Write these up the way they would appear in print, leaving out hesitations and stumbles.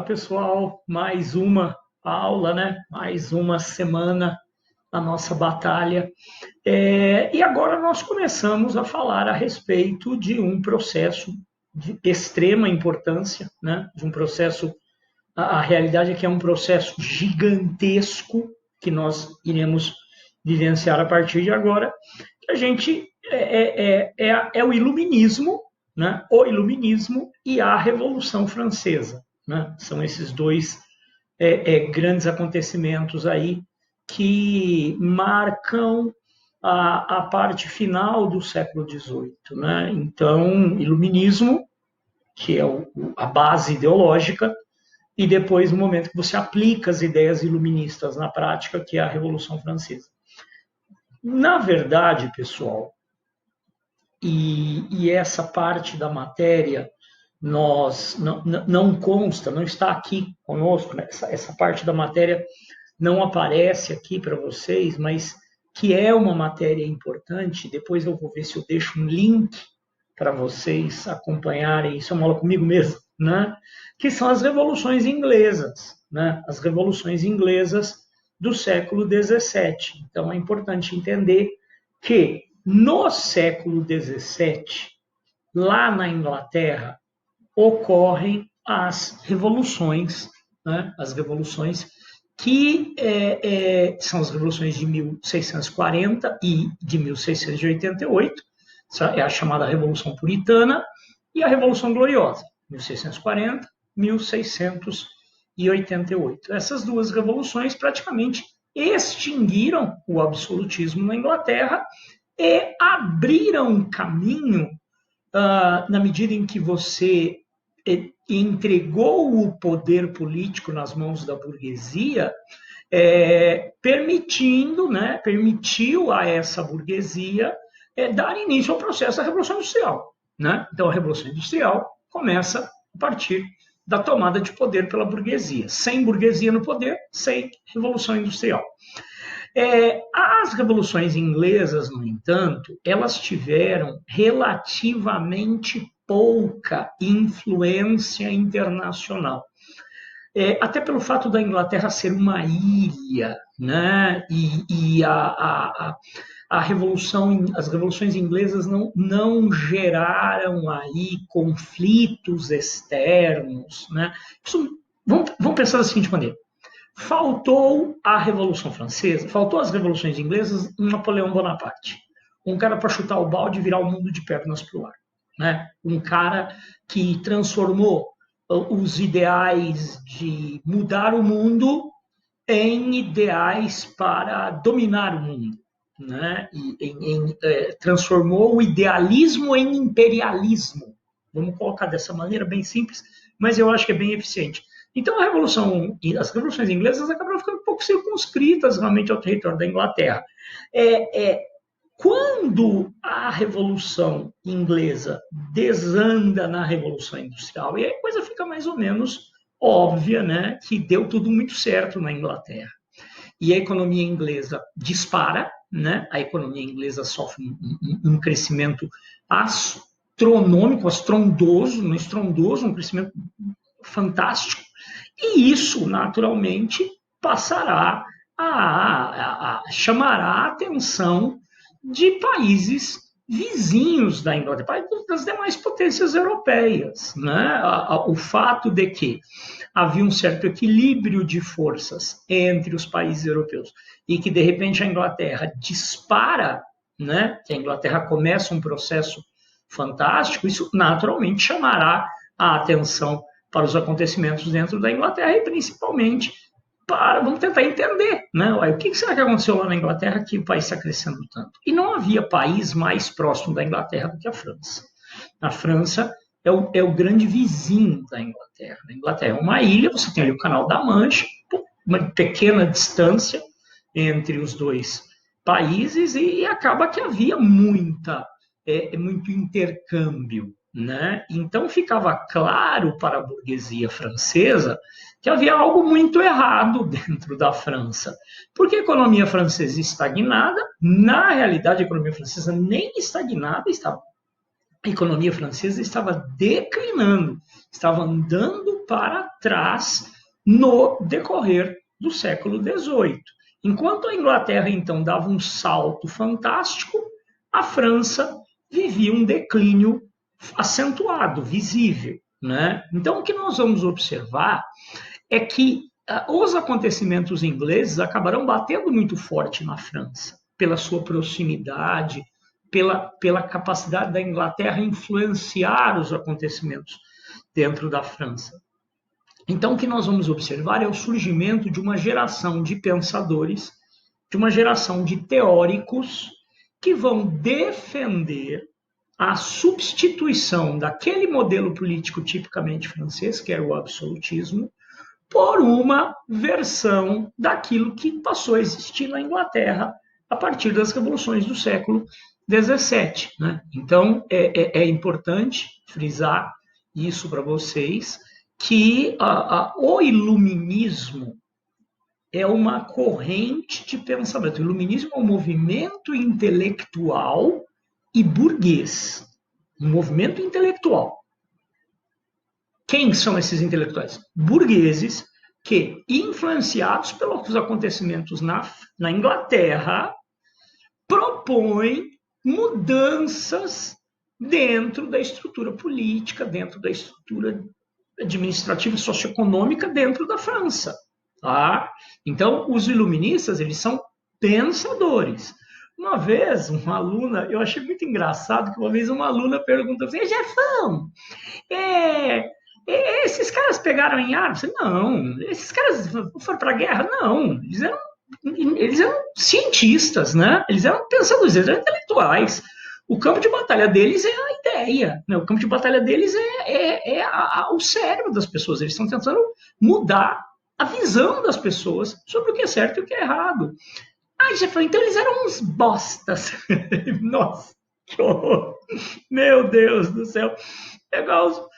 pessoal, mais uma aula, né? Mais uma semana na nossa batalha. E agora nós começamos a falar a respeito de um processo de extrema importância, né? De um processo, a realidade é que é um processo gigantesco que nós iremos vivenciar a partir de agora, que a gente é o iluminismo, né? O iluminismo e a Revolução Francesa, né? São esses dois grandes acontecimentos aí que marcam a parte final do século XVIII, né? Então, iluminismo, que é a base ideológica, e depois o momento que você aplica as ideias iluministas na prática, que é a Revolução Francesa. Na verdade, pessoal, e essa parte da matéria não consta, não está aqui conosco, né? Essa parte da matéria não aparece aqui para vocês, mas que é uma matéria importante. Depois eu vou ver se eu deixo um link para vocês acompanharem. Isso é uma aula comigo mesmo, né? Que são as revoluções inglesas, né? As revoluções inglesas do século XVII. Então é importante entender que no século XVII, lá na Inglaterra, ocorrem as revoluções, né? As revoluções que são as revoluções de 1640 e de 1688, é a chamada Revolução Puritana e a Revolução Gloriosa, 1640, 1688. Essas duas revoluções praticamente extinguiram o absolutismo na Inglaterra e abriram caminho, na medida em que você entregou o poder político nas mãos da burguesia, permitiu a essa burguesia dar início ao processo da Revolução Industrial, né? Então, a Revolução Industrial começa a partir da tomada de poder pela burguesia. Sem burguesia no poder, sem Revolução Industrial. As revoluções inglesas, no entanto, elas tiveram relativamente pouca influência internacional. Até pelo fato da Inglaterra ser uma ilha, né? E as revoluções inglesas não geraram aí conflitos externos, né? Vamos pensar da seguinte maneira. Faltou a Revolução Francesa, faltou as revoluções inglesas, um Napoleão Bonaparte. Um cara para chutar o balde e virar o mundo de pernas para o ar, né? Um cara que transformou os ideais de mudar o mundo em ideais para dominar o mundo, né? Transformou o idealismo em imperialismo. Vamos colocar dessa maneira bem simples, mas eu acho que é bem eficiente. Então, as revoluções inglesas acabaram ficando um pouco circunscritas realmente ao território da Inglaterra. Quando a Revolução Inglesa desanda na Revolução Industrial, e aí a coisa fica mais ou menos óbvia, né, que deu tudo muito certo na Inglaterra. E a economia inglesa dispara, né? A economia inglesa sofre um crescimento astronômico, um crescimento fantástico, e isso, naturalmente, passará chamará a atenção de países vizinhos da Inglaterra, das demais potências europeias, né? O fato de que havia um certo equilíbrio de forças entre os países europeus e que, de repente, a Inglaterra dispara, né? Que a Inglaterra começa um processo fantástico, isso naturalmente chamará a atenção para os acontecimentos dentro da Inglaterra e principalmente vamos tentar entender, né? O que será que aconteceu lá na Inglaterra que o país está crescendo tanto? E não havia país mais próximo da Inglaterra do que a França. A França é o grande vizinho da Inglaterra. A Inglaterra é uma ilha, você tem ali o Canal da Mancha, uma pequena distância entre os dois países e acaba que havia muito intercâmbio, né? Então ficava claro para a burguesia francesa que havia algo muito errado dentro da França, porque a economia francesa estagnada, na realidade a economia francesa nem estagnada estava, a economia francesa estava declinando, estava andando para traz no decorrer do século XVIII. Enquanto a Inglaterra, então, dava um salto fantástico, a França vivia um declínio acentuado, visível, né? Então, o que nós vamos observar é que os acontecimentos ingleses acabarão batendo muito forte na França, pela sua proximidade, pela capacidade da Inglaterra influenciar os acontecimentos dentro da França. Então, o que nós vamos observar é o surgimento de uma geração de pensadores, de uma geração de teóricos que vão defender a substituição daquele modelo político tipicamente francês, que era o absolutismo, por uma versão daquilo que passou a existir na Inglaterra a partir das revoluções do século XVII. Né? Então, é importante frisar isso para vocês, que o iluminismo é uma corrente de pensamento. O iluminismo é um movimento intelectual e burguês. Um movimento intelectual. Quem são esses intelectuais? Burgueses que, influenciados pelos acontecimentos na Inglaterra, propõem mudanças dentro da estrutura política, dentro da estrutura administrativa e socioeconômica dentro da França. Tá? Então, os iluministas, eles são pensadores. Uma vez, uma aluna, eu achei muito engraçado que uma vez uma aluna perguntou assim, Jefão, esses caras pegaram em armas? Não. Esses caras foram para a guerra? Não. Eles eram cientistas, né? Eles eram pensadores, eles eram intelectuais. O campo de batalha deles é a ideia, né? O campo de batalha deles o cérebro das pessoas. Eles estão tentando mudar a visão das pessoas sobre o que é certo e o que é errado. Já falou, então eles eram uns bostas. Nossa, que horror. Meu Deus do céu. É igual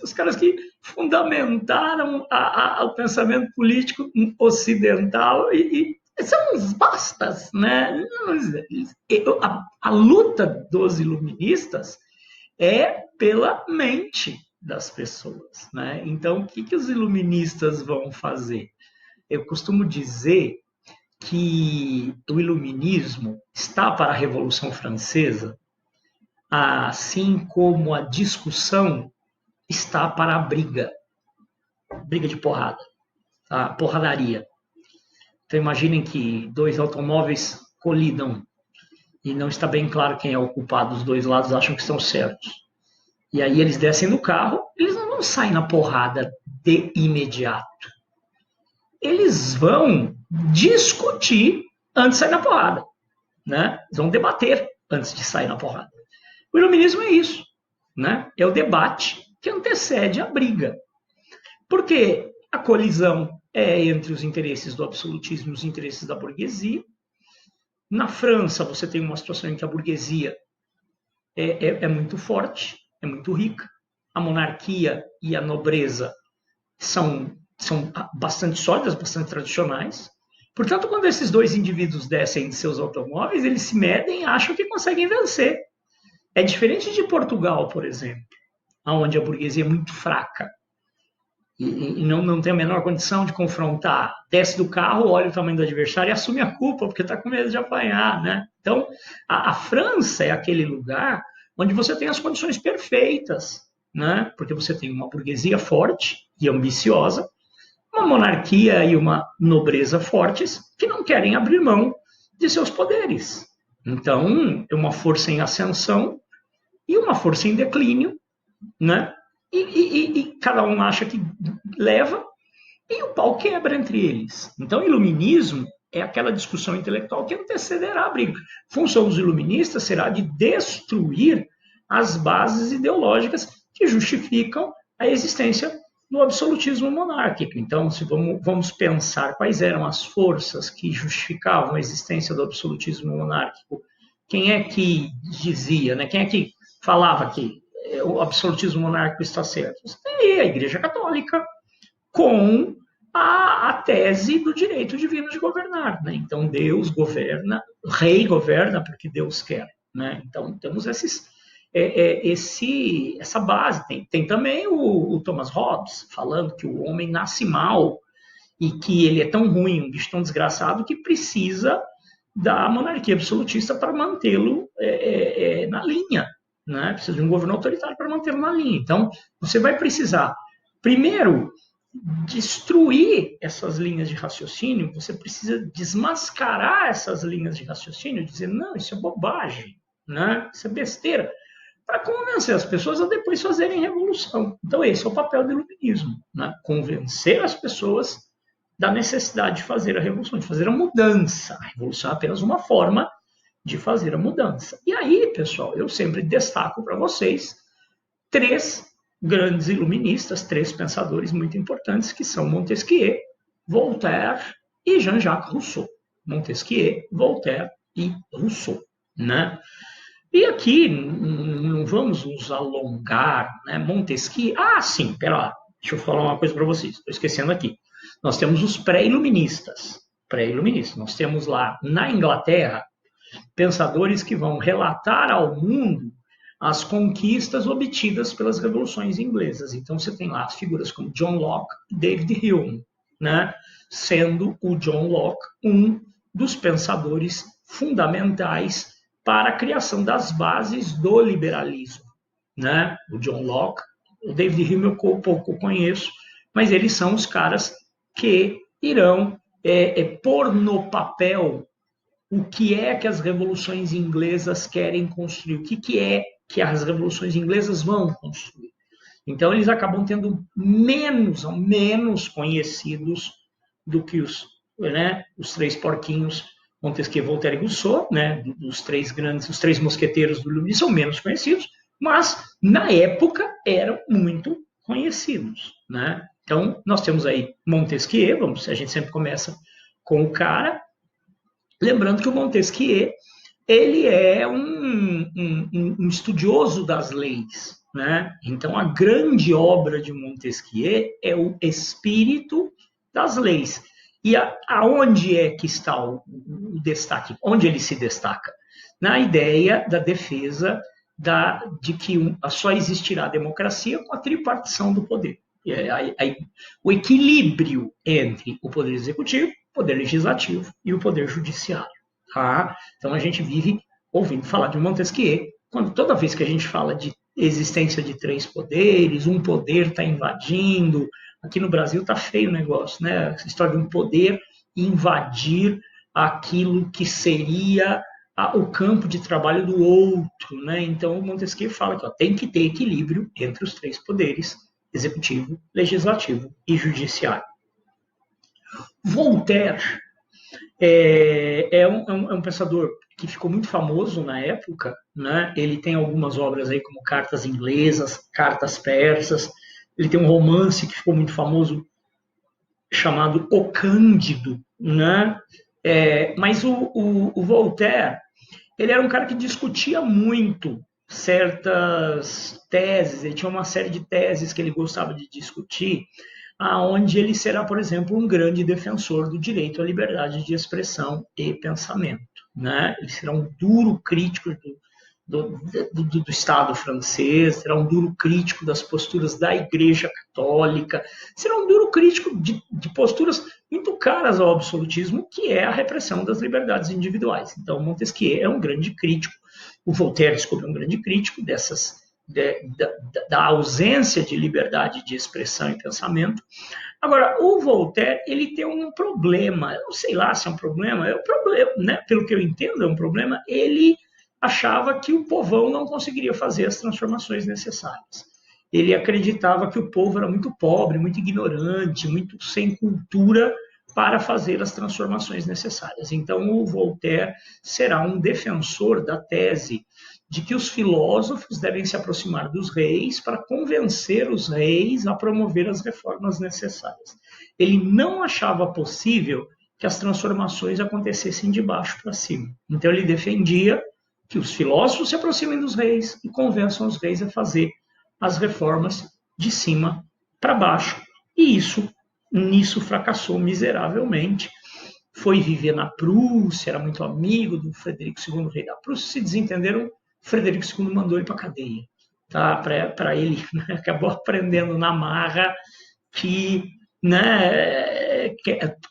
os caras que fundamentaram o pensamento político ocidental e são uns bastas, né? A luta dos iluministas é pela mente das pessoas, né? Então, o que os iluministas vão fazer? Eu costumo dizer que o iluminismo está para a Revolução Francesa, assim como a discussão está para a briga de porrada, a porradaria. Então imaginem que dois automóveis colidam e não está bem claro quem é o culpado, os dois lados acham que estão certos. E aí eles descem do carro, eles não vão sair na porrada de imediato. Eles vão discutir antes de sair na porrada, né? Eles vão debater antes de sair na porrada. O iluminismo é isso, né? É o debate que antecede a briga. Porque a colisão é entre os interesses do absolutismo e os interesses da burguesia. Na França, você tem uma situação em que a burguesia é muito forte, é muito rica. A monarquia e a nobreza são bastante sólidas, bastante tradicionais. Portanto, quando esses dois indivíduos descem de seus automóveis, eles se medem e acham que conseguem vencer. É diferente de Portugal, por exemplo, onde a burguesia é muito fraca e não tem a menor condição de confrontar. Desce do carro, olha o tamanho do adversário e assume a culpa, porque está com medo de apanhar, né? Então, a França é aquele lugar onde você tem as condições perfeitas, né? Porque você tem uma burguesia forte e ambiciosa, uma monarquia e uma nobreza fortes que não querem abrir mão de seus poderes. Então, é uma força em ascensão e uma força em declínio, né? E cada um acha que leva e o pau quebra entre eles. Então, iluminismo é aquela discussão intelectual que antecederá a briga. A função dos iluministas será de destruir as bases ideológicas que justificam a existência do absolutismo monárquico. Então, se vamos pensar quais eram as forças que justificavam a existência do absolutismo monárquico, quem é que dizia, né? Quem é que falava que o absolutismo monárquico está certo? Você tem a Igreja Católica com a tese do direito divino de governar. Né? Então, Deus governa, o rei governa porque Deus quer. Né? Então, temos essa base. Tem também o Thomas Hobbes falando que o homem nasce mal e que ele é tão ruim, um bicho tão desgraçado, que precisa da monarquia absolutista para mantê-lo na linha. Né? Precisa de um governo autoritário para mantê-lo na linha. Então, você vai precisar, primeiro, destruir essas linhas de raciocínio, você precisa desmascarar essas linhas de raciocínio, dizer, não, isso é bobagem, né? Isso é besteira, para convencer as pessoas a depois fazerem revolução. Então, esse é o papel do iluminismo, né? Convencer as pessoas da necessidade de fazer a revolução, de fazer a mudança. A revolução é apenas uma forma de fazer a mudança. E aí, pessoal, eu sempre destaco para vocês 3 grandes iluministas, 3 pensadores muito importantes, que são Montesquieu, Voltaire e Jean-Jacques Rousseau. Montesquieu, Voltaire e Rousseau. Né? E aqui não vamos nos alongar, né? Montesquieu. Sim, pera lá. Deixa eu falar uma coisa para vocês. Estou esquecendo aqui. Nós temos os pré-iluministas. Pré-iluministas. Nós temos lá na Inglaterra pensadores que vão relatar ao mundo as conquistas obtidas pelas revoluções inglesas. Então você tem lá as figuras como John Locke e David Hume, né? Sendo o John Locke um dos pensadores fundamentais para a criação das bases do liberalismo. Né? O John Locke, o David Hume eu pouco conheço, mas eles são os caras que irão pôr no papel o que é que as revoluções inglesas querem construir, o que é que as revoluções inglesas vão construir. Então, eles acabam tendo menos conhecidos do que os 3 porquinhos, Montesquieu, Voltaire e Rousseau, né, os 3 mosqueteiros do iluminismo, são menos conhecidos, mas, na época, eram muito conhecidos. Né? Então, nós temos aí Montesquieu, a gente sempre começa com o cara, lembrando que o Montesquieu ele é um estudioso das leis. Né? Então, a grande obra de Montesquieu é o Espírito das Leis. E aonde é que está o destaque? Onde ele se destaca? Na ideia da defesa de que só existirá a democracia com a tripartição do poder. O equilíbrio entre o poder executivo, o poder legislativo e o poder judiciário. Tá? Então a gente vive ouvindo falar de Montesquieu, quando toda vez que a gente fala de existência de 3 poderes, um poder está invadindo, aqui no Brasil está feio o negócio, né? Essa história de um poder invadir aquilo que seria o campo de trabalho do outro, né? Então Montesquieu fala que tem que ter equilíbrio entre os 3 poderes, executivo, legislativo e judiciário. Voltaire é um pensador que ficou muito famoso na época, né? Ele tem algumas obras aí como Cartas Inglesas, Cartas Persas, ele tem um romance que ficou muito famoso chamado O Cândido, né? Mas o Voltaire, ele era um cara que discutia muito certas teses, ele tinha uma série de teses que ele gostava de discutir, aonde ele será, por exemplo, um grande defensor do direito à liberdade de expressão e pensamento. Né? Ele será um duro crítico do Estado francês, será um duro crítico das posturas da Igreja Católica, será um duro crítico de posturas muito caras ao absolutismo, que é a repressão das liberdades individuais. Então, Montesquieu é um grande crítico, o Voltaire, desculpa, é um grande crítico da ausência de liberdade de expressão e pensamento. Agora, o Voltaire, ele tem um problema, eu não sei lá se é um problema, né? Pelo que eu entendo, é um problema, ele achava que o povão não conseguiria fazer as transformações necessárias. Ele acreditava que o povo era muito pobre, muito ignorante, muito sem cultura para fazer as transformações necessárias. Então, o Voltaire será um defensor da tese de que os filósofos devem se aproximar dos reis para convencer os reis a promover as reformas necessárias. Ele não achava possível que as transformações acontecessem de baixo para cima. Então, ele defendia que os filósofos se aproximem dos reis e convençam os reis a fazer as reformas de cima para baixo. E nisso fracassou miseravelmente. Foi viver na Prússia, era muito amigo do Frederico II, rei da Prússia, se desentenderam Frederico II mandou ele para a cadeia, tá? Para ele, né? Acabou aprendendo na marra que, né,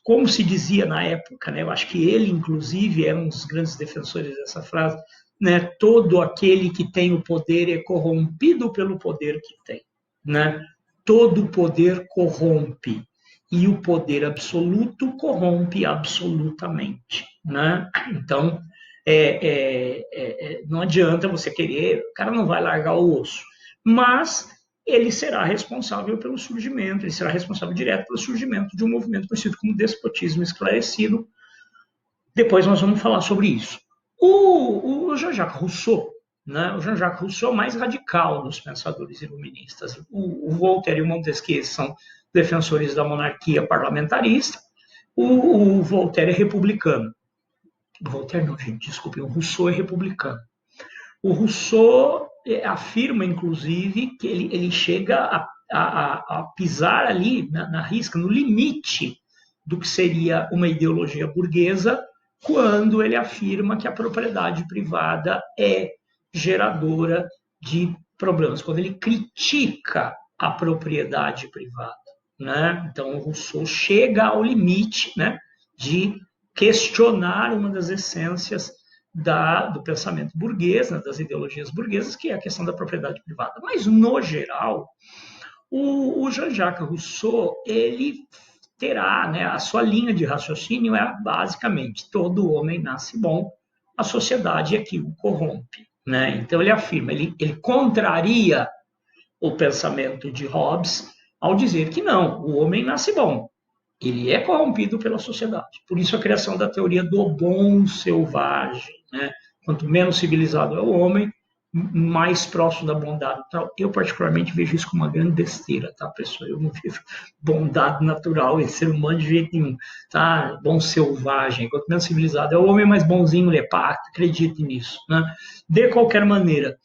como se dizia na época, né, eu acho que ele, inclusive, é um dos grandes defensores dessa frase, né, todo aquele que tem o poder é corrompido pelo poder que tem. Né? Todo poder corrompe e o poder absoluto corrompe absolutamente. Né? Então, não adianta você querer, o cara não vai largar o osso, mas ele será responsável pelo surgimento, ele será responsável direto pelo surgimento de um movimento conhecido como despotismo esclarecido. Depois nós vamos falar sobre isso. O Jean-Jacques Rousseau, né? O Jean-Jacques Rousseau é o mais radical dos pensadores iluministas. O Voltaire e o Montesquieu são defensores da monarquia parlamentarista. O Voltaire é republicano. O Voltaire não, gente, desculpe, o Rousseau é republicano. O Rousseau afirma, inclusive, que ele chega a pisar ali na risca, no limite do que seria uma ideologia burguesa, quando ele afirma que a propriedade privada é geradora de problemas, quando ele critica a propriedade privada. Né? Então, o Rousseau chega ao limite, né, de questionar uma das essências do pensamento burguês, né, das ideologias burguesas, que é a questão da propriedade privada. Mas, no geral, o Jean-Jacques Rousseau, ele terá, né, a sua linha de raciocínio é basicamente: todo homem nasce bom, a sociedade é que o corrompe. Né? Então, ele afirma, ele contraria o pensamento de Hobbes ao dizer que não, o homem nasce bom, ele é corrompido pela sociedade. Por isso a criação da teoria do bom selvagem. Né? Quanto menos civilizado é o homem, mais próximo da bondade natural. Eu, particularmente, vejo isso como uma grande besteira, tá, pessoal? Eu não vejo bondade natural em ser humano de jeito nenhum, tá? Bom selvagem. Quanto menos civilizado é o homem, mais bonzinho ele é, pá, acredite nisso. Né? De qualquer maneira,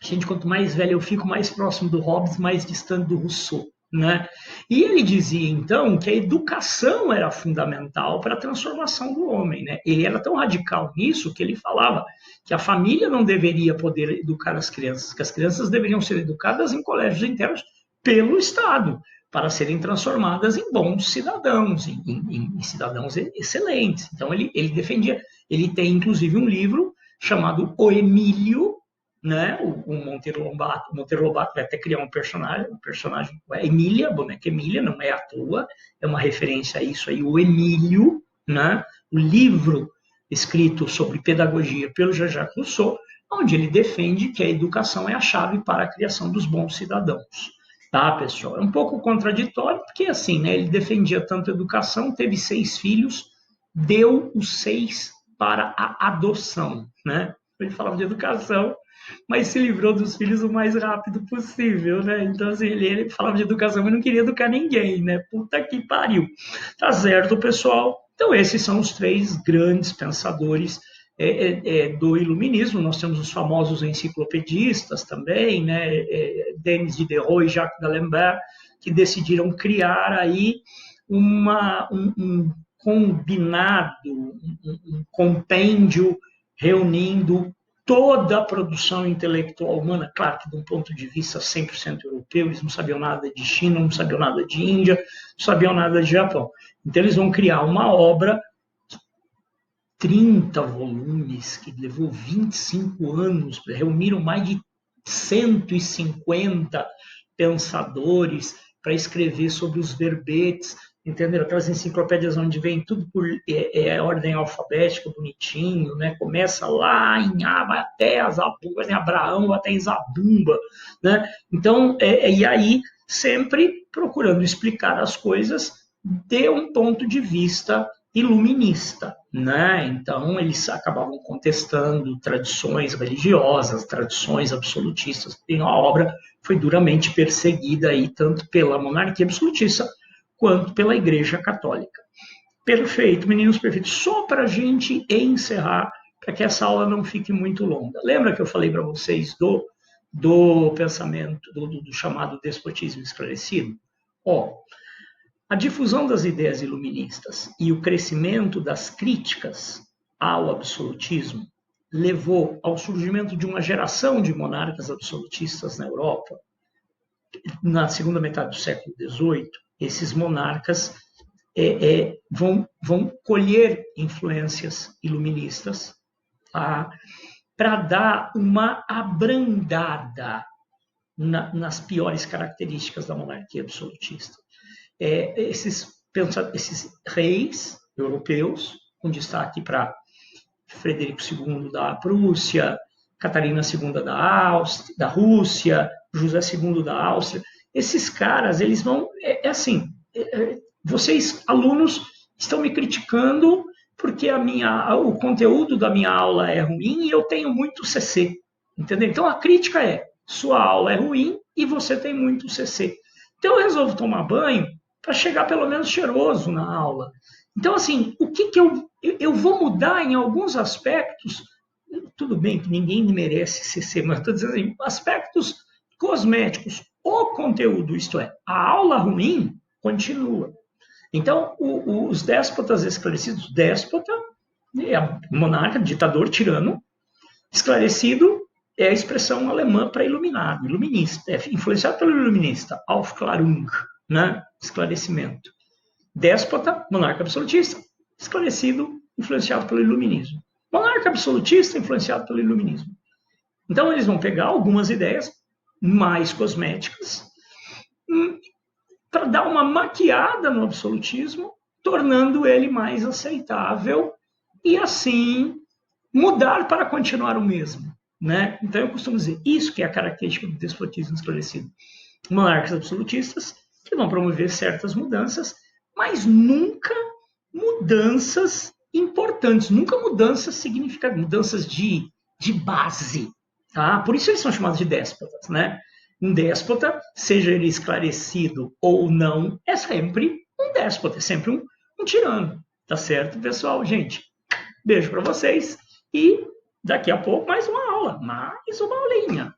gente, quanto mais velho eu fico, mais próximo do Hobbes, mais distante do Rousseau. Né? E ele dizia, então, que a educação era fundamental para a transformação do homem. Né? Ele era tão radical nisso que ele falava que a família não deveria poder educar as crianças, que as crianças deveriam ser educadas em colégios internos pelo Estado, para serem transformadas em bons cidadãos, em cidadãos excelentes. Então, ele defendia, ele tem, inclusive, um livro chamado O Emílio, né? O Monteiro Lobato vai até criar um personagem, a Emília, a boneca Emília, não é à toa, é uma referência a isso aí, o Emílio, né? O livro escrito sobre pedagogia pelo Jean-Jacques Rousseau, onde ele defende que a educação é a chave para a criação dos bons cidadãos. Tá, pessoal? É um pouco contraditório, porque assim, né? Ele defendia tanto a educação, teve 6 filhos, deu os 6 para a adoção, né? Ele falava de educação, mas se livrou dos filhos o mais rápido possível, né? Então, assim, ele falava de educação, mas não queria educar ninguém, né? Puta que pariu. Tá certo, pessoal? Então, esses são os 3 grandes pensadores do iluminismo. Nós temos os famosos enciclopedistas também, né? Denis Diderot e Jacques d'Alembert, que decidiram criar aí um combinado, um compêndio reunindo toda a produção intelectual humana, claro que de um ponto de vista 100% europeu, eles não sabiam nada de China, não sabiam nada de Índia, não sabiam nada de Japão. Então eles vão criar uma obra de 30 volumes, que levou 25 anos, reuniram mais de 150 pensadores para escrever sobre os verbetes, entenderam? Aquelas enciclopédias onde vem tudo por ordem alfabética, bonitinho, né? Começa lá em Aba, até em Abraão, até em Zabumba, né? Então, e aí sempre procurando explicar as coisas de um ponto de vista iluminista, né? Então eles acabavam contestando tradições religiosas, tradições absolutistas. E a obra foi duramente perseguida aí tanto pela monarquia absolutista quanto pela Igreja Católica. Perfeito, meninos perfeitos. Só para a gente encerrar, para que essa aula não fique muito longa. Lembra que eu falei para vocês do pensamento, do chamado despotismo esclarecido? A difusão das ideias iluministas e o crescimento das críticas ao absolutismo levou ao surgimento de uma geração de monarcas absolutistas na Europa, na segunda metade do século XVIII, esses monarcas vão colher influências iluministas, tá, para dar uma abrandada nas piores características da monarquia absolutista. Esses reis europeus, com destaque para Frederico II da Prússia, Catarina II da Rússia, José II da Áustria, esses caras, eles vão... vocês, alunos, estão me criticando porque o conteúdo da minha aula é ruim e eu tenho muito CC, entendeu? Então, a crítica é, sua aula é ruim e você tem muito CC. Então, eu resolvo tomar banho para chegar pelo menos cheiroso na aula. Então, assim, o que eu vou mudar em alguns aspectos? Tudo bem que ninguém merece CC, mas estou dizendo assim, aspectos cosméticos. O conteúdo, isto é, a aula ruim, continua. Então, os déspotas esclarecidos, déspota, monarca, ditador, tirano, esclarecido é a expressão alemã para iluminado, iluminista, influenciado pelo iluminista, Aufklärung, né? Esclarecimento. Déspota, monarca absolutista, esclarecido, influenciado pelo iluminismo. Monarca absolutista, influenciado pelo iluminismo. Então, eles vão pegar algumas ideias mais cosméticas para dar uma maquiada no absolutismo, tornando ele mais aceitável e, assim, mudar para continuar o mesmo. Né? Então, eu costumo dizer, isso que é a característica do despotismo esclarecido. Monarcas absolutistas que vão promover certas mudanças, mas nunca mudanças importantes, nunca mudanças significativas, mudanças de base. Tá? Por isso eles são chamados de déspotas. Né? Um déspota, seja ele esclarecido ou não, é sempre um déspota, é sempre um tirano. Tá certo, pessoal? Gente, beijo para vocês e daqui a pouco mais uma aula, mais uma aulinha.